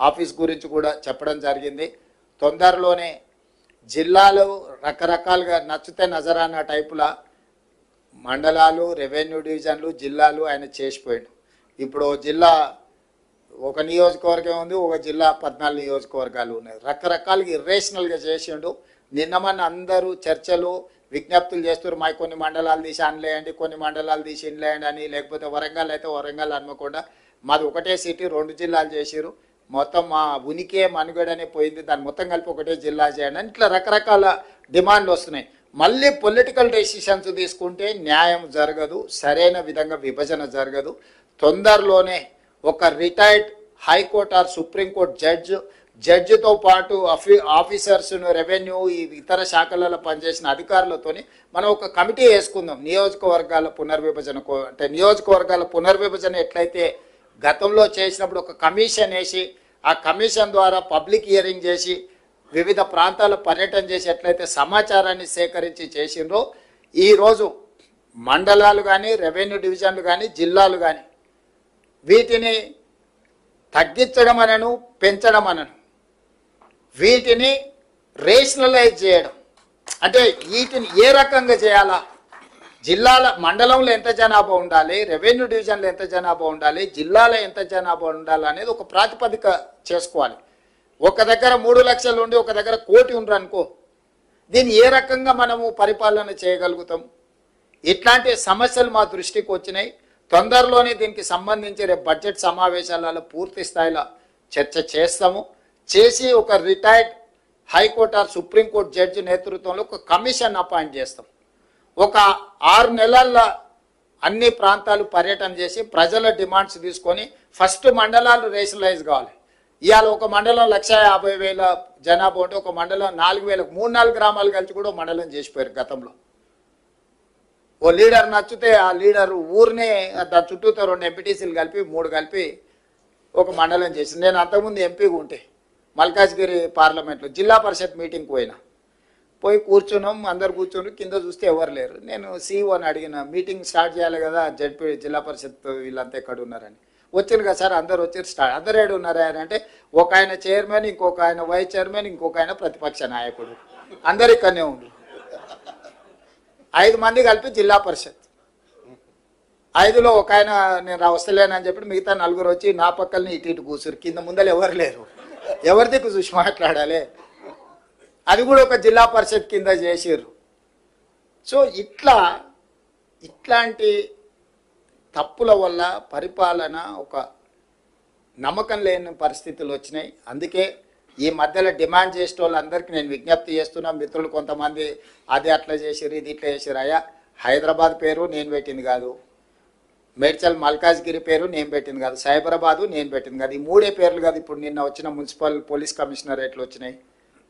Office గురించి కూడా చెప్పడం జరిగింది. తొందరలోనే జిల్లాలు రకరకాలుగా నచ్చితే నజరానా టైపుల మండలాలు, రెవెన్యూ డివిజన్లు, జిల్లాలు ఆయన చేసిపోయాడు. ఇప్పుడు జిల్లా ఒక నియోజకవర్గం ఉంది, ఒక జిల్లా 14 నియోజకవర్గాలు ఉన్నాయి. రకరకాలుగా ఇర్రేషనల్గా చేసిండు. నిన్నమన్న అందరూ చర్చలు విజ్ఞప్తులు చేస్తారు, మా కొన్ని మండలాలు తీసి అనలేయండి, కొన్ని మండలాలు తీసి ఇన్లేయండి అని. లేకపోతే వరంగల్ అయితే వరంగల్ అనుకోకుండా మాది ఒకటే సిటీ 2 జిల్లాలు చేసిరు, మొత్తం మా ఉనికే మనుగడనే పోయింది, దాన్ని మొత్తం కలిపి ఒకటే జిల్లా చేయండి అని ఇట్లా రకరకాల డిమాండ్లు వస్తున్నాయి. మళ్ళీ పొలిటికల్ డెసిషన్స్ తీసుకుంటే న్యాయం జరగదు, సరైన విధంగా విభజన జరగదు. తొందరలోనే ఒక రిటైర్డ్ హైకోర్టు ఆర్ సుప్రీంకోర్టు జడ్జితో పాటు ఆఫీసర్స్, రెవెన్యూ, ఈ ఇతర శాఖలలో పనిచేసిన అధికారులతోని మనం ఒక కమిటీ వేసుకుందాం. నియోజకవర్గాల పునర్విభజన అంటే నియోజకవర్గాల పునర్విభజన ఎట్లయితే గతంలో చేసినప్పుడు ఒక కమిషన్ వేసి ఆ కమిషన్ ద్వారా పబ్లిక్ హియరింగ్ చేసి వివిధ ప్రాంతాల పర్యటన చేసి ఎట్లయితే సమాచారాన్ని సేకరించి చేసిండ్రో, ఈరోజు మండలాలు కానీ, రెవెన్యూ డివిజన్లు కానీ, జిల్లాలు కానీ వీటిని తగ్గించడం అనను, పెంచడం అనను, వీటిని రేషనలైజ్ చేయడం. అంటే వీటిని ఏ రకంగా చేయాలా, జిల్లాల మండలంలో ఎంత జనాభా ఉండాలి, రెవెన్యూ డివిజన్లో ఎంత జనాభా ఉండాలి, జిల్లాలో ఎంత జనాభా ఉండాలి అనేది ఒక ప్రాతిపదిక చేసుకోవాలి. ఒక దగ్గర 3 లక్షలు ఉండి ఒక దగ్గర 1 కోటి ఉండరు అనుకో, దీన్ని ఏ రకంగా మనము పరిపాలన చేయగలుగుతాం? ఇట్లాంటి సమస్యలు మా దృష్టికి వచ్చినాయి. తొందరలోనే దీనికి సంబంధించి రేపు బడ్జెట్ సమావేశాలలో పూర్తి స్థాయిలో చర్చ చేస్తాము. చేసి ఒక retired high court or supreme court judge నేతృత్వంలో ఒక కమిషన్ అపాయింట్ చేస్తాం. ఒక 6 నెలల్లో అన్ని ప్రాంతాలు పర్యటన చేసి ప్రజల డిమాండ్స్ తీసుకొని ఫస్ట్ మండలాలు రేషనలైజ్ కావాలి. ఇవాళ ఒక మండలం 1,50,000 జనాభా ఉంటే ఒక మండలం 4,000, 3-4 గ్రామాలు కలిసి కూడా మండలం చేసిపోయారు గతంలో. ఓ లీడర్ నచ్చితే ఆ లీడర్ ఊరినే దాని చుట్టూతో 2 ఎంపీటీసీలు కలిపి 3 కలిపి ఒక మండలం చేసింది. నేను అంతకుముందు ఎంపీగా ఉంటే మల్కాజ్గిరి పార్లమెంట్లో జిల్లా పరిషత్ మీటింగ్కి పోయి కూర్చున్నాం, అందరు కూర్చుని కింద చూస్తే ఎవరు లేరు. నేను సీఈఓని అడిగిన, మీటింగ్ స్టార్ట్ చేయాలి కదా, జడ్పీ జిల్లా పరిషత్ వీళ్ళంతా ఎక్కడ ఉన్నారని. వచ్చారు కదా సార్, అందరు వచ్చారు, స్టార్ట్. అందరు ఏడు ఉన్నారా అంటే ఒక ఆయన చైర్మన్, ఇంకొక ఆయన వైస్ చైర్మన్, ఇంకొక ఆయన ప్రతిపక్ష నాయకుడు, అందరు ఇక్కడనే ఉండరు. 5 మంది కలిపి జిల్లా పరిషత్. 5లో ఒక ఆయన నేను వస్తలేనని చెప్పి మిగతా 4 వచ్చి నా పక్కల్ని ఇటు కూర్చురు. కింద ముందలు ఎవరు లేరు, ఎవరి దిక్కు చూసి మాట్లాడాలి. అది కూడా ఒక జిల్లా పరిషత్ కింద చేసిర్రు. సో ఇట్లాంటి తప్పుల వల్ల పరిపాలన ఒక నమ్మకం లేని పరిస్థితులు వచ్చినాయి. అందుకే ఈ మధ్యలో డిమాండ్ చేసే వాళ్ళందరికీ నేను విజ్ఞప్తి చేస్తున్నా. మిత్రులు కొంతమంది అది అట్లా చేసిర్రు, ఇది ఇట్లా చేసిర్రు. అయ్యా, హైదరాబాద్ పేరు నేను పెట్టింది కాదు, మేడ్చల్ మల్కాజ్గిరి పేరు నేను పెట్టింది కాదు, సైబరాబాదు నేను పెట్టింది కాదు. ఈ 3 పేర్లు కాదు. ఇప్పుడు నిన్న వచ్చిన మున్సిపల్ పోలీస్ కమిషనరేట్లు వచ్చినాయి.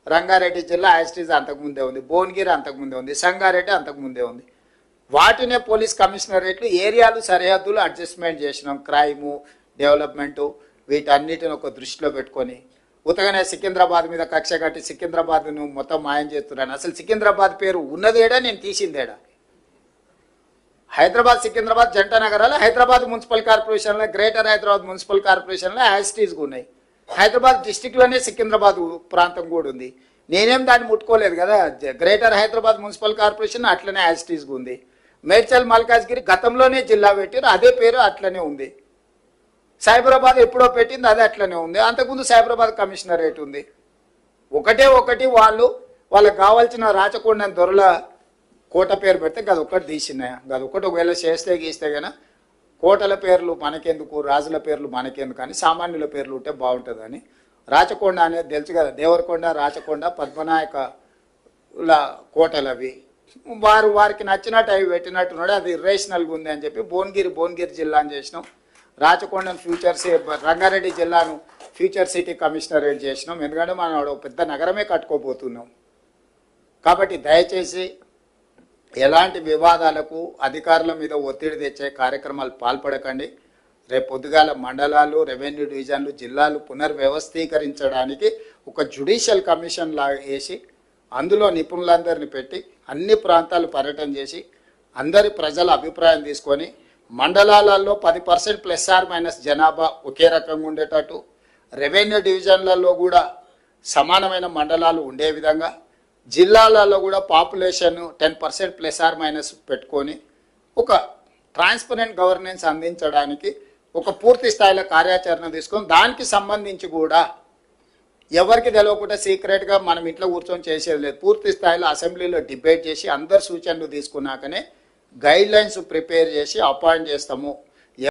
రంగారెడ్డి జిల్లా యాస్టీజ్ అంతకుముందే ఉంది, భువనగిరి అంతకుముందే ఉంది, సంగారెడ్డి అంతకుముందే ఉంది. వాటినే పోలీస్ కమిషనరేట్లు, ఏరియాలు, సరిహద్దులు అడ్జస్ట్మెంట్ చేసినాం. క్రైము, డెవలప్మెంటు, వీటన్నిటిని ఒక దృష్టిలో పెట్టుకొని ఉతగానే సికింద్రాబాద్ మీద కక్ష కట్టి సికింద్రాబాద్ను మొత్తం మాయం చేస్తున్నాను. అసలు సికింద్రాబాద్ పేరు ఉన్నదేడా, నేను తీసిందేడా? హైదరాబాద్, సికింద్రాబాద్ జంట నగరాలు హైదరాబాద్ మున్సిపల్ కార్పొరేషన్లో, గ్రేటర్ హైదరాబాద్ మున్సిపల్ కార్పొరేషన్లో యాస్టీస్గా ఉన్నాయి. హైదరాబాద్ డిస్టిక్లోనే సికింద్రాబాద్ ప్రాంతం కూడా ఉంది. నేనేం దాన్ని ముట్టుకోలేదు కదా. గ్రేటర్ హైదరాబాద్ మున్సిపల్ కార్పొరేషన్ అట్లనే యాస్టీస్గా ఉంది. మేడ్చల్ మల్కాజ్గిరి గతంలోనే జిల్లా పెట్టారు, అదే పేరు అట్లనే ఉంది. సైబరాబాద్ ఎప్పుడో పెట్టింది, అదే అట్లనే ఉంది. అంతకుముందు సైబరాబాద్ కమిషనరేట్ ఉంది. ఒకటి వాళ్ళకి కావాల్సిన రాచకొండ దొరల కోట పేరు పెడితే గదొక్కటి తీసినాయా? గదొక్కటి ఒకవేళ చేస్తే గీస్తే కానీ కోటల పేర్లు మనకెందుకు, రాజుల పేర్లు మనకెందుకు కానీ సామాన్యుల పేర్లు ఉంటే బాగుంటుందని. రాచకొండ అనేది తెలుసు కదా, దేవరకొండ, రాచకొండ, పద్మనాయకుల కోటలు అవి. వారికి నచ్చినట్టు అవి పెట్టినట్టున్నాడు. అది ఇర్రేషనల్గా ఉంది అని చెప్పి భువనగిరి జిల్లా అని చేసినాం. రాచకొండను రంగారెడ్డి జిల్లాను ఫ్యూచర్ సిటీ కమిషనరేట్ చేసినాం. ఎందుకంటే మనం పెద్ద నగరమే కట్టుకోబోతున్నాం. కాబట్టి దయచేసి ఎలాంటి వివాదాలకు, అధికారుల మీద ఒత్తిడి తెచ్చే కార్యక్రమాలు పాల్పడకండి. రేపు పొద్దుగాల మండలాలు, రెవెన్యూ డివిజన్లు, జిల్లాలు పునర్వ్యవస్థీకరించడానికి ఒక జ్యుడిషియల్ కమిషన్ లాగా వేసి అందులో నిపుణులందరినీ పెట్టి అన్ని ప్రాంతాలు పర్యటన చేసి అందరి ప్రజల అభిప్రాయం తీసుకొని మండలాలలో 10% ± జనాభా ఒకే రకంగా ఉండేటట్టు, రెవెన్యూ డివిజన్లలో కూడా సమానమైన మండలాలు ఉండే విధంగా, జిల్లాలలో కూడా పాపులేషన్ 10% ప్లస్ ఆర్ మైనస్ పెట్టుకొని ఒక ట్రాన్స్పరెంట్ గవర్నెన్స్ అందించడానికి ఒక పూర్తి స్థాయిలో కార్యాచరణ తీసుకొని దానికి సంబంధించి కూడా ఎవరికి తెలియకుండా సీక్రెట్గా మనం ఇంట్లో కూర్చొని చేసేది లేదు. పూర్తి స్థాయిలో అసెంబ్లీలో డిబేట్ చేసి అందరు సూచనలు తీసుకున్నాకనే గైడ్ లైన్స్ ప్రిపేర్ చేసి అపాయింట్ చేస్తాము.